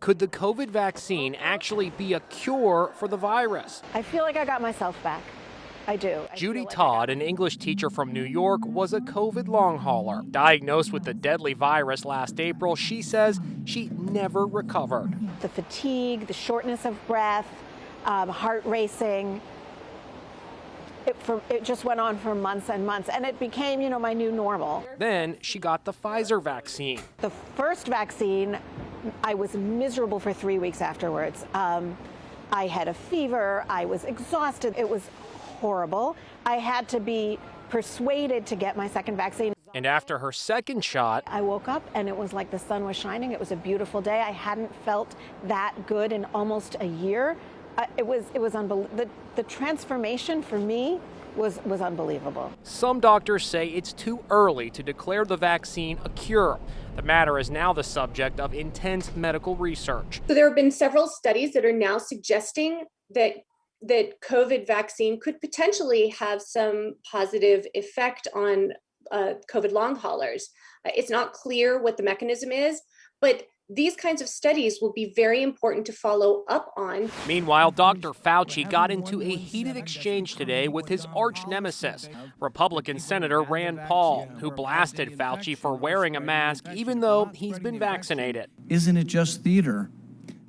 Could the COVID vaccine actually be a cure for the virus? I feel like I got myself back. I do. Judy Dodd, an English teacher from New York, was a COVID long hauler. Diagnosed with the deadly virus last April, she says she never recovered. The fatigue, the shortness of breath, heart racing, it just went on for months and months, and it became, my new normal. Then she got the Pfizer vaccine. The first vaccine, I was miserable for 3 weeks afterwards. I had a fever, I was exhausted, it was horrible. I had to be persuaded to get my second vaccine. And after her second shot, I woke up and it was like the sun was shining. It was a beautiful day. I hadn't felt that good in almost a year. It was unbelievable. The transformation for me was unbelievable. Some doctors say it's too early to declare the vaccine a cure. The matter is now the subject of intense medical research. So there have been several studies that are now suggesting that COVID vaccine could potentially have some positive effect on COVID long haulers. It's not clear what the mechanism is, but these kinds of studies will be very important to follow up on. Meanwhile, Dr. Fauci got into a heated exchange today with his arch nemesis, Republican Senator Rand Paul, who blasted Fauci for wearing a mask even though he's been vaccinated. Isn't it just theater?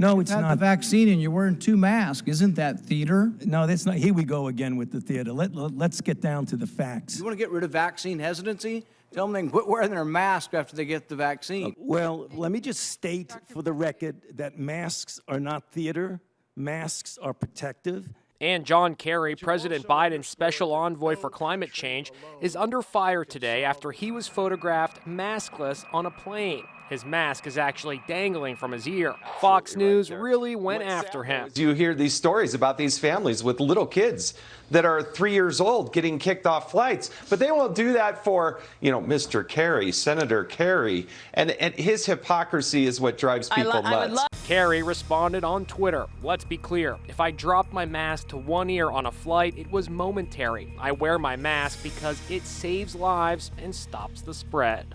No, it's not. The vaccine and you're wearing 2 masks. Isn't that theater? No, that's not. Here we go again with the theater. Let's get down to the facts. You want to get rid of vaccine hesitancy? Tell them they can quit wearing their mask after they get the vaccine. Well, let me just state for the record that masks are not theater. Masks are protective. And John Kerry, President Biden's special envoy for climate change, is under fire today after he was photographed maskless on a plane. His mask is actually dangling from his ear. Fox News really went after him. You hear these stories about these families with little kids that are 3 years old getting kicked off flights, but they won't do that for, Mr. Kerry, Senator Kerry, and his hypocrisy is what drives people nuts. Kerry responded on Twitter, "Let's be clear, if I dropped my mask to one ear on a flight, it was momentary. I wear my mask because it saves lives and stops the spread."